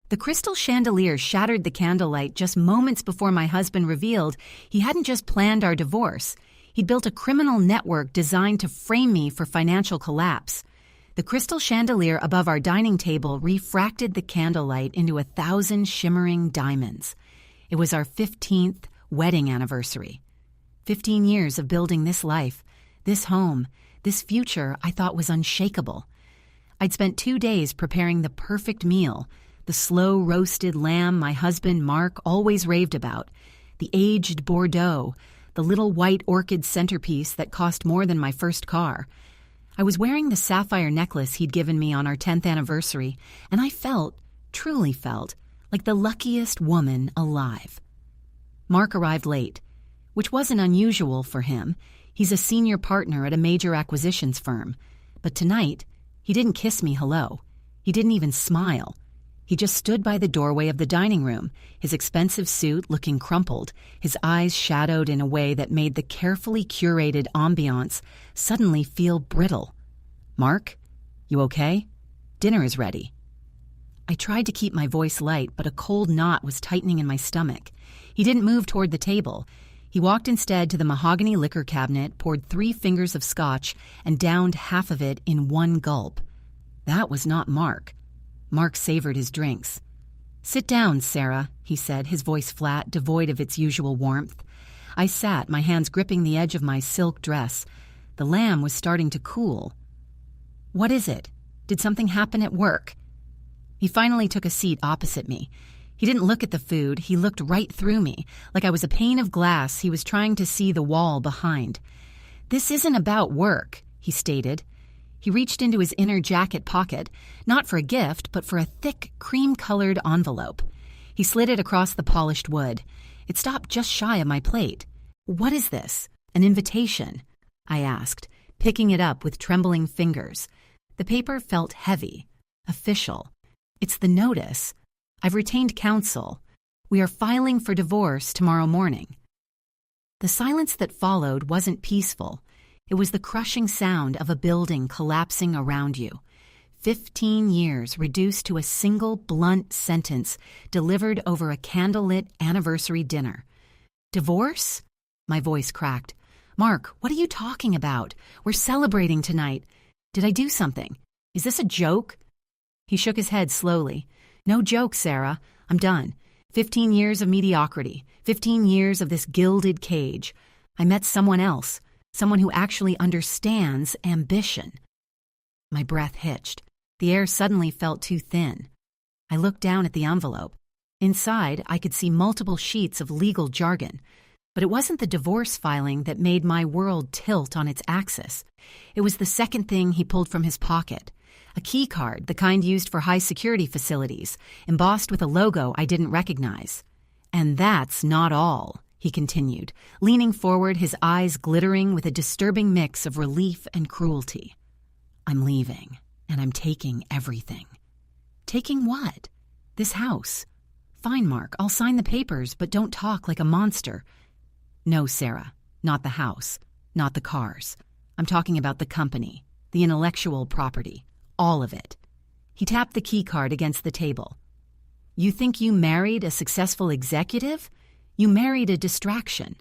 The crystal chandelier shattered the candlelight just moments before my husband revealed he hadn't just planned our divorce. He'd built a criminal network designed to frame me for financial collapse. The crystal chandelier above our dining table refracted the candlelight into 1,000 shimmering diamonds. It was our 15th wedding anniversary. 15 years of building this life, this home, this future I thought was unshakable. I'd spent 2 days preparing the perfect meal, the slow-roasted lamb my husband Mark always raved about, the aged Bordeaux, the little white orchid centerpiece that cost more than my first car. I was wearing the sapphire necklace he'd given me on our 10th anniversary, and I truly felt, like the luckiest woman alive. Mark arrived late, which wasn't unusual for him. He's a senior partner at a major acquisitions firm. But tonight, he didn't kiss me hello. He didn't even smile. He just stood by the doorway of the dining room, his expensive suit looking crumpled, his eyes shadowed in a way that made the carefully curated ambiance suddenly feel brittle. "Mark, you okay? Dinner is ready." I tried to keep my voice light, but a cold knot was tightening in my stomach. He didn't move toward the table. He walked instead to the mahogany liquor cabinet, poured 3 fingers of scotch, and downed half of it in one gulp. That was not Mark. Mark savored his drinks. "Sit down, Sarah," he said, his voice flat, devoid of its usual warmth. I sat, my hands gripping the edge of my silk dress. The lamb was starting to cool. "What is it? Did something happen at work?" He finally took a seat opposite me. He didn't look at the food, he looked right through me, like I was a pane of glass he was trying to see the wall behind. "This isn't about work," he stated. He reached into his inner jacket pocket, not for a gift, but for a thick, cream-colored envelope. He slid it across the polished wood. It stopped just shy of my plate. "What is this? An invitation?" I asked, picking it up with trembling fingers. The paper felt heavy, official. "It's the notice. I've retained counsel. We are filing for divorce tomorrow morning." The silence that followed wasn't peaceful. It was the crushing sound of a building collapsing around you. 15 years reduced to a single blunt sentence delivered over a candlelit anniversary dinner. "Divorce?" My voice cracked. "Mark, what are you talking about? We're celebrating tonight. Did I do something? Is this a joke?" He shook his head slowly. "No joke, Sarah. I'm done. 15 years of mediocrity. 15 years of this gilded cage. I met someone else. Someone who actually understands ambition." My breath hitched. The air suddenly felt too thin. I looked down at the envelope. Inside, I could see multiple sheets of legal jargon. But it wasn't the divorce filing that made my world tilt on its axis. It was the second thing he pulled from his pocket. A key card, the kind used for high-security facilities, embossed with a logo I didn't recognize. "And that's not all," he continued, leaning forward, his eyes glittering with a disturbing mix of relief and cruelty. "I'm leaving, and I'm taking everything." "Taking what?" "This house." "Fine, Mark, I'll sign the papers, but don't talk like a monster." "No, Sarah, not the house, not the cars. I'm talking about the company, the intellectual property, all of it." He tapped the key card against the table. "You think you married a successful executive? You married a distraction.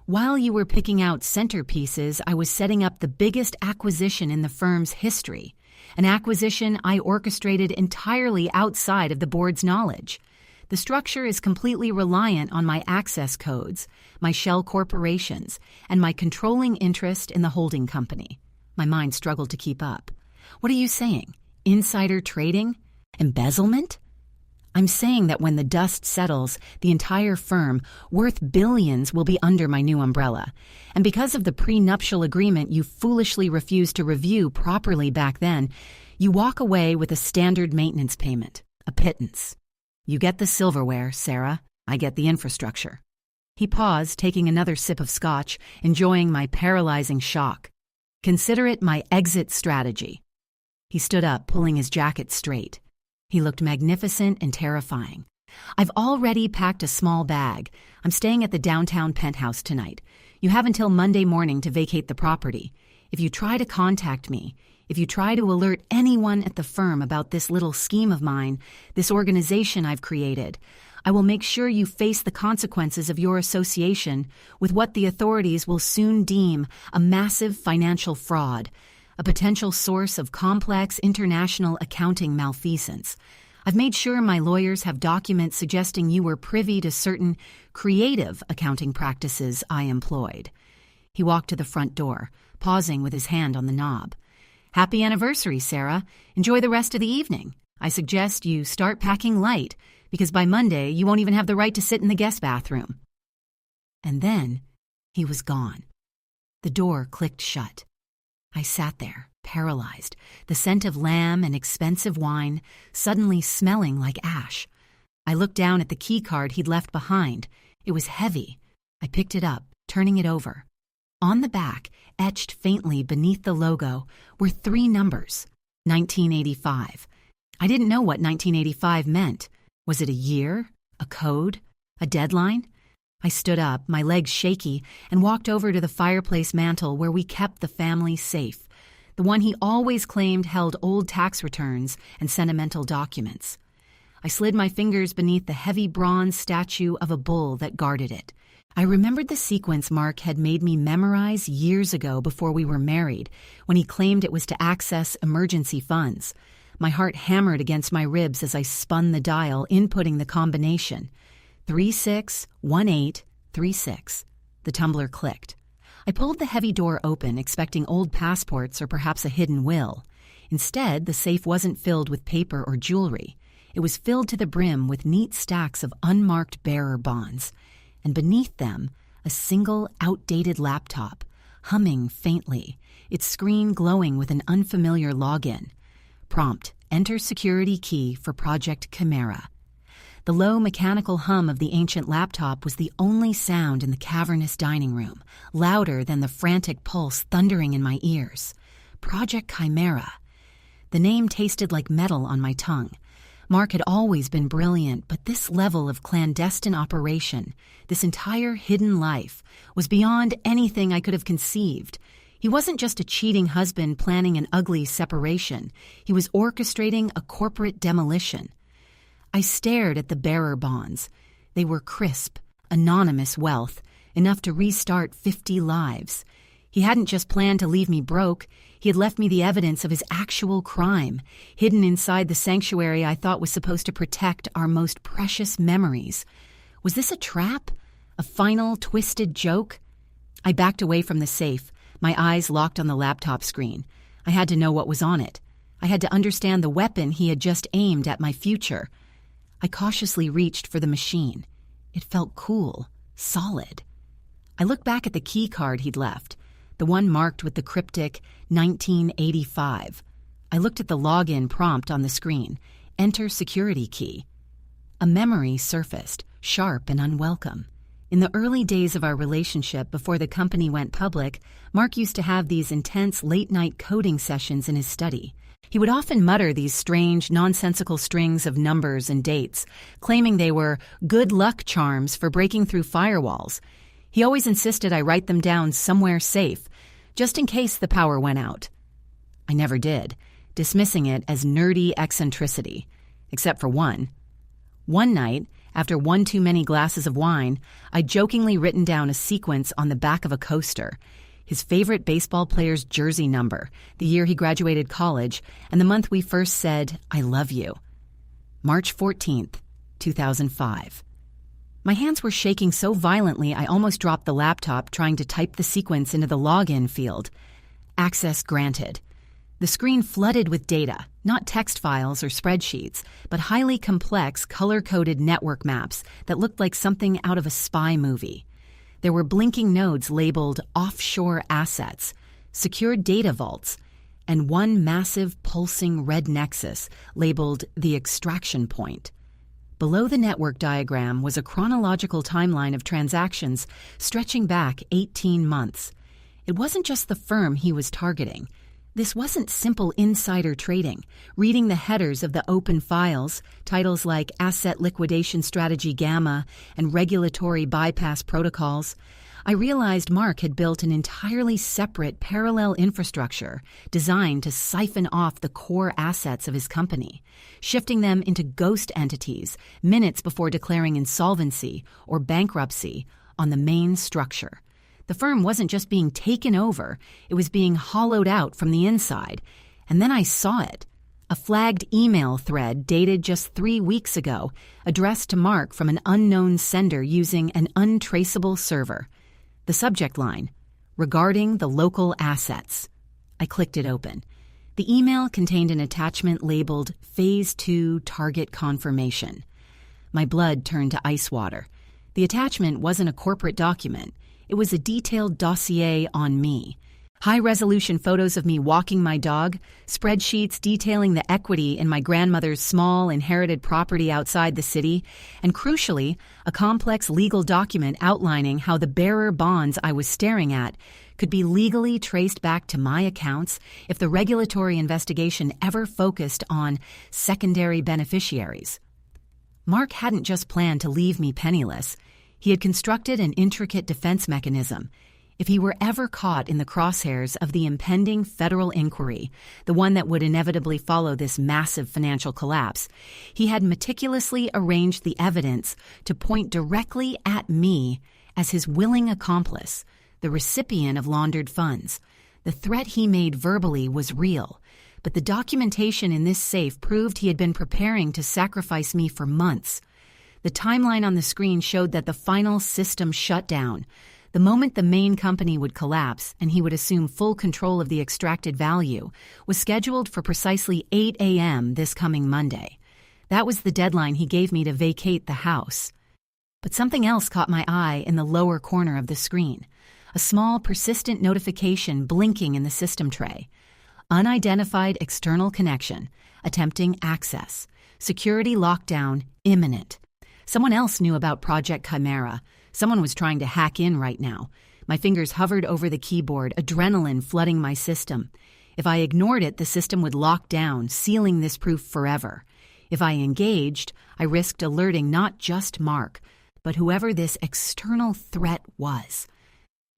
While you were picking out centerpieces, I was setting up the biggest acquisition in the firm's history, an acquisition I orchestrated entirely outside of the board's knowledge. The structure is completely reliant on my access codes, my shell corporations, and my controlling interest in the holding company." My mind struggled to keep up. "What are you saying? Insider trading? Embezzlement?" "I'm saying that when the dust settles, the entire firm, worth billions, will be under my new umbrella. And because of the prenuptial agreement you foolishly refused to review properly back then, you walk away with a standard maintenance payment, a pittance. You get the silverware, Sarah. I get the infrastructure." He paused, taking another sip of scotch, enjoying my paralyzing shock. "Consider it my exit strategy." He stood up, pulling his jacket straight. He looked magnificent and terrifying. "I've already packed a small bag. I'm staying at the downtown penthouse tonight. You have until Monday morning to vacate the property. If you try to contact me, If you try to alert anyone at the firm about this little scheme of mine, this organization I've created, I will make sure you face the consequences of your association with what the authorities will soon deem a massive financial fraud, a potential source of complex international accounting malfeasance. I've made sure my lawyers have documents suggesting you were privy to certain creative accounting practices I employed." He walked to the front door, pausing with his hand on the knob. "Happy anniversary, Sarah. Enjoy the rest of the evening. I suggest you start packing light, because by Monday you won't even have the right to sit in the guest bathroom." And then he was gone. The door clicked shut. I sat there, paralyzed, the scent of lamb and expensive wine suddenly smelling like ash. I looked down at the key card he'd left behind. It was heavy. I picked it up, turning it over. On the back, etched faintly beneath the logo, were 3 numbers: 1985. I didn't know what 1985 meant. Was it a year? A code? A deadline? I stood up, my legs shaky, and walked over to the fireplace mantel where we kept the family safe, the one he always claimed held old tax returns and sentimental documents. I slid my fingers beneath the heavy bronze statue of a bull that guarded it. I remembered the sequence Mark had made me memorize years ago before we were married, when he claimed it was to access emergency funds. My heart hammered against my ribs as I spun the dial, inputting the combination. 361836. The tumbler clicked. I pulled the heavy door open, expecting old passports or perhaps a hidden will. Instead, the safe wasn't filled with paper or jewelry. It was filled to the brim with neat stacks of unmarked bearer bonds, and beneath them, a single outdated laptop, humming faintly, its screen glowing with an unfamiliar login. Prompt: enter security key for Project Chimera. The low mechanical hum of the ancient laptop was the only sound in the cavernous dining room, louder than the frantic pulse thundering in my ears. Project Chimera. The name tasted like metal on my tongue. Mark had always been brilliant, but this level of clandestine operation, this entire hidden life, was beyond anything I could have conceived. He wasn't just a cheating husband planning an ugly separation. He was orchestrating a corporate demolition. I stared at the bearer bonds. They were crisp, anonymous wealth, enough to restart 50 lives. He hadn't just planned to leave me broke. He had left me the evidence of his actual crime, hidden inside the sanctuary I thought was supposed to protect our most precious memories. Was this a trap? A final, twisted joke? I backed away from the safe, my eyes locked on the laptop screen. I had to know what was on it. I had to understand the weapon he had just aimed at my future. I cautiously reached for the machine. It felt cool, solid. I looked back at the key card he'd left, the one marked with the cryptic 1985. I looked at the login prompt on the screen, enter security key. A memory surfaced, sharp and unwelcome. In the early days of our relationship before the company went public, Mark used to have these intense late-night coding sessions in his study. He would often mutter these strange, nonsensical strings of numbers and dates, claiming they were good luck charms for breaking through firewalls. He always insisted I write them down somewhere safe, just in case the power went out. I never did, dismissing it as nerdy eccentricity, except for one. One night, after one too many glasses of wine, I'd jokingly written down a sequence on the back of a coaster, his favorite baseball player's jersey number, the year he graduated college, and the month we first said, "I love you." March 14th, 2005. My hands were shaking so violently I almost dropped the laptop trying to type the sequence into the login field. Access granted. The screen flooded with data, not text files or spreadsheets, but highly complex, color-coded network maps that looked like something out of a spy movie. There were blinking nodes labeled offshore assets, secured data vaults, and one massive pulsing red nexus labeled the extraction point. Below the network diagram was a chronological timeline of transactions stretching back 18 months. It wasn't just the firm he was targeting. This wasn't simple insider trading, reading the headers of the open files, titles like Asset Liquidation Strategy Gamma and Regulatory Bypass Protocols. I realized Mark had built an entirely separate parallel infrastructure designed to siphon off the core assets of his company, shifting them into ghost entities minutes before declaring insolvency or bankruptcy on the main structure. The firm wasn't just being taken over, it was being hollowed out from the inside. And then I saw it. A flagged email thread dated just 3 weeks ago, addressed to Mark from an unknown sender using an untraceable server. The subject line, regarding the local assets. I clicked it open. The email contained an attachment labeled Phase 2 Target Confirmation. My blood turned to ice water. The attachment wasn't a corporate document. It was a detailed dossier on me. High-resolution photos of me walking my dog, spreadsheets detailing the equity in my grandmother's small inherited property outside the city, and crucially, a complex legal document outlining how the bearer bonds I was staring at could be legally traced back to my accounts if the regulatory investigation ever focused on secondary beneficiaries. Mark hadn't just planned to leave me penniless. He had constructed an intricate defense mechanism. If he were ever caught in the crosshairs of the impending federal inquiry, the one that would inevitably follow this massive financial collapse, he had meticulously arranged the evidence to point directly at me as his willing accomplice, the recipient of laundered funds. The threat he made verbally was real, but the documentation in this safe proved he had been preparing to sacrifice me for months. The timeline on the screen showed that the final system shut down. The moment the main company would collapse and he would assume full control of the extracted value was scheduled for precisely 8 a.m. this coming Monday. That was the deadline he gave me to vacate the house. But something else caught my eye in the lower corner of the screen. A small, persistent notification blinking in the system tray. Unidentified external connection. Attempting access. Security lockdown imminent. Someone else knew about Project Chimera. Someone was trying to hack in right now. My fingers hovered over the keyboard, adrenaline flooding my system. If I ignored it, the system would lock down, sealing this proof forever. If I engaged, I risked alerting not just Mark, but whoever this external threat was.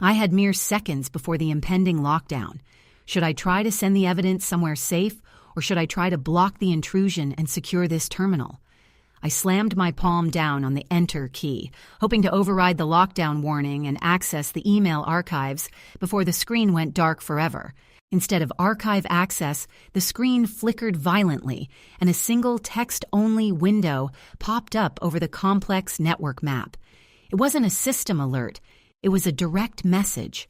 I had mere seconds before the impending lockdown. Should I try to send the evidence somewhere safe, or should I try to block the intrusion and secure this terminal? I slammed my palm down on the Enter key, hoping to override the lockdown warning and access the email archives before the screen went dark forever. Instead of archive access, the screen flickered violently, and a single text-only window popped up over the complex network map. It wasn't a system alert. It was a direct message.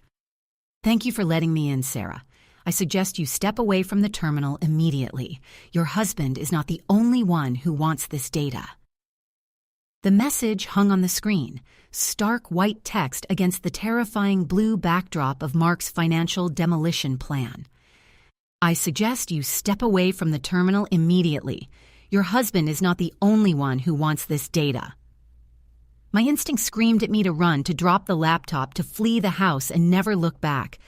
"Thank you for letting me in, Sarah. I suggest you step away from the terminal immediately. Your husband is not the only one who wants this data." The message hung on the screen, stark white text against the terrifying blue backdrop of Mark's financial demolition plan. "I suggest you step away from the terminal immediately. Your husband is not the only one who wants this data." My instinct screamed at me to run, to drop the laptop, to flee the house and never look back.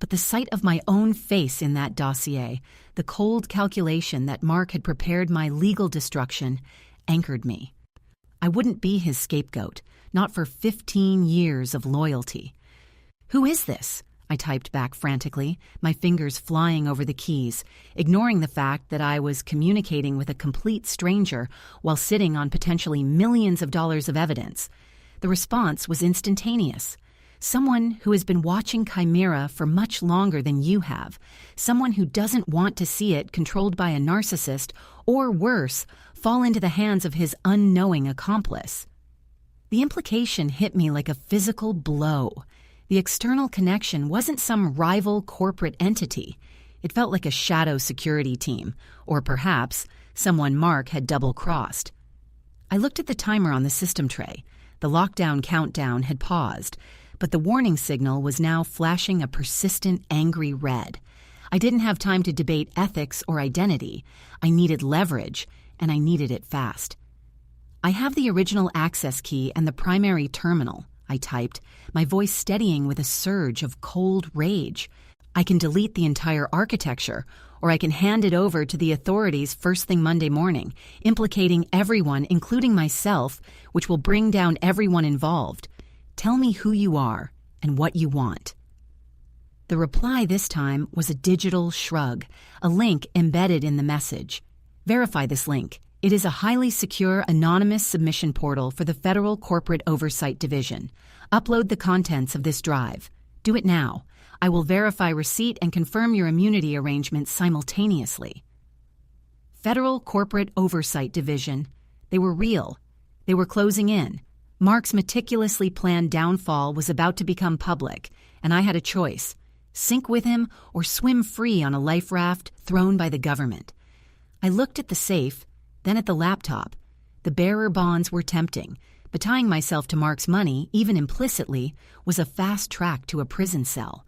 But the sight of my own face in that dossier, the cold calculation that Mark had prepared my legal destruction, anchored me. I wouldn't be his scapegoat, not for 15 years of loyalty. "Who is this?" I typed back frantically, my fingers flying over the keys, ignoring the fact that I was communicating with a complete stranger while sitting on potentially millions of dollars of evidence. The response was instantaneous. "Someone who has been watching Chimera for much longer than you have. Someone who doesn't want to see it controlled by a narcissist, or worse, fall into the hands of his unknowing accomplice." The implication hit me like a physical blow. The external connection wasn't some rival corporate entity. It felt like a shadow security team, or perhaps someone Mark had double-crossed. I looked at the timer on the system tray. The lockdown countdown had paused, but the warning signal was now flashing a persistent, angry red. I didn't have time to debate ethics or identity. I needed leverage, and I needed it fast. "I have the original access key and the primary terminal," I typed, my voice steadying with a surge of cold rage. "I can delete the entire architecture, or I can hand it over to the authorities first thing Monday morning, implicating everyone, including myself, which will bring down everyone involved. Tell me who you are, and what you want." The reply this time was a digital shrug, a link embedded in the message. "Verify this link. It is a highly secure, anonymous submission portal for the Federal Corporate Oversight Division. Upload the contents of this drive. Do it now. I will verify receipt and confirm your immunity arrangements simultaneously." Federal Corporate Oversight Division. They were real. They were closing in. Mark's meticulously planned downfall was about to become public, and I had a choice: sink with him or swim free on a life raft thrown by the government. I looked at the safe, then at the laptop. The bearer bonds were tempting, but tying myself to Mark's money, even implicitly, was a fast track to a prison cell.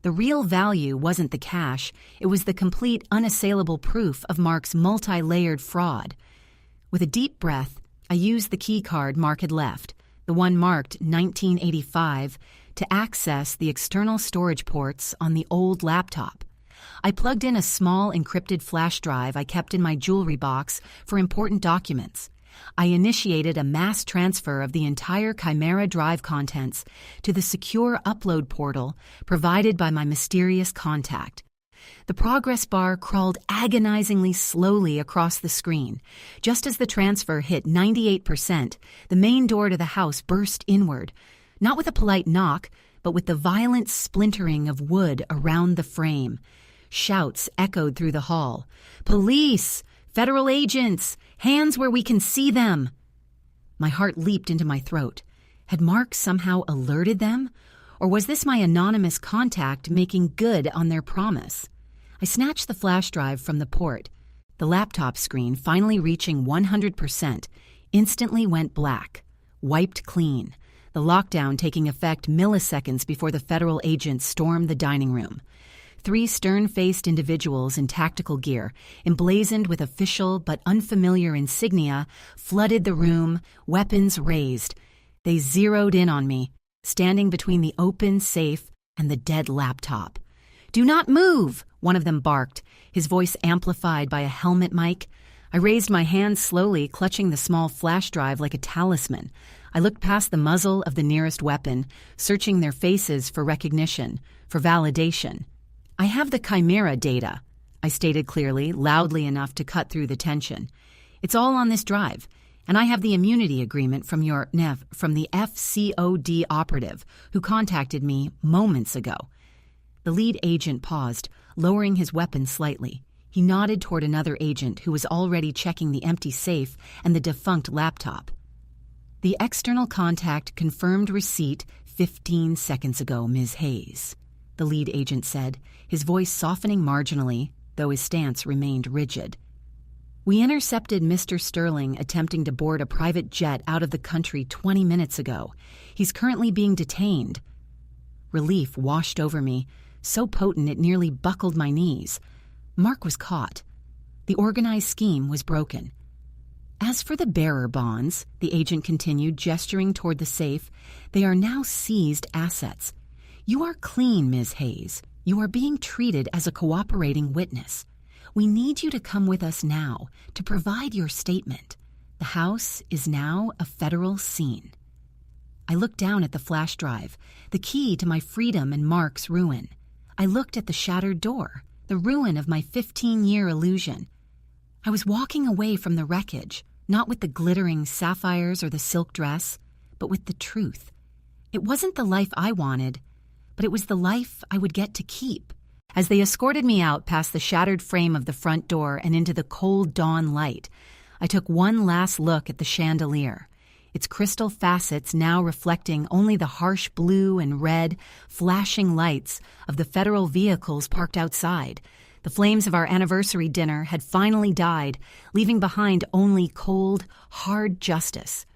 The real value wasn't the cash, it was the complete, unassailable proof of Mark's multi-layered fraud. With a deep breath, I used the key card Mark had left, the one marked 1985, to access the external storage ports on the old laptop. I plugged in a small encrypted flash drive I kept in my jewelry box for important documents. I initiated a mass transfer of the entire Chimera Drive contents to the secure upload portal provided by my mysterious contact. The progress bar crawled agonizingly slowly across the screen. Just as the transfer hit 98%, the main door to the house burst inward, not with a polite knock, but with the violent splintering of wood around the frame. Shouts echoed through the hall. "Police! Federal agents! Hands where we can see them!" My heart leaped into my throat. Had Mark somehow alerted them? Or was this my anonymous contact making good on their promise? I snatched the flash drive from the port. The laptop screen, finally reaching 100%, instantly went black, wiped clean, the lockdown taking effect milliseconds before the federal agents stormed the dining room. 3 stern-faced individuals in tactical gear, emblazoned with official but unfamiliar insignia, flooded the room, weapons raised. They zeroed in on me, standing between the open safe and the dead laptop. "Do not move!" one of them barked, his voice amplified by a helmet mic. I raised my hand slowly, clutching the small flash drive like a talisman. I looked past the muzzle of the nearest weapon, searching their faces for recognition, for validation. "I have the Chimera data," I stated clearly, loudly enough to cut through the tension. "It's all on this drive, and I have the immunity agreement from the FCOD operative who contacted me moments ago." The lead agent paused, lowering his weapon slightly. He nodded toward another agent who was already checking the empty safe and the defunct laptop. "The external contact confirmed receipt 15 seconds ago, Ms. Hayes," the lead agent said, his voice softening marginally, though his stance remained rigid. "We intercepted Mr. Sterling attempting to board a private jet out of the country 20 minutes ago. He's currently being detained." Relief washed over me, so potent it nearly buckled my knees. Mark was caught. The organized scheme was broken. "As for the bearer bonds," the agent continued, gesturing toward the safe, "they are now seized assets. You are clean, Ms. Hayes. You are being treated as a cooperating witness. We need you to come with us now to provide your statement. The house is now a federal scene." I looked down at the flash drive, the key to my freedom and Mark's ruin. I looked at the shattered door, the ruin of my 15-year illusion. I was walking away from the wreckage, not with the glittering sapphires or the silk dress, but with the truth. It wasn't the life I wanted, but it was the life I would get to keep. As they escorted me out past the shattered frame of the front door and into the cold dawn light, I took one last look at the chandelier, its crystal facets now reflecting only the harsh blue and red, flashing lights of the federal vehicles parked outside. The flames of our anniversary dinner had finally died, leaving behind only cold, hard justice.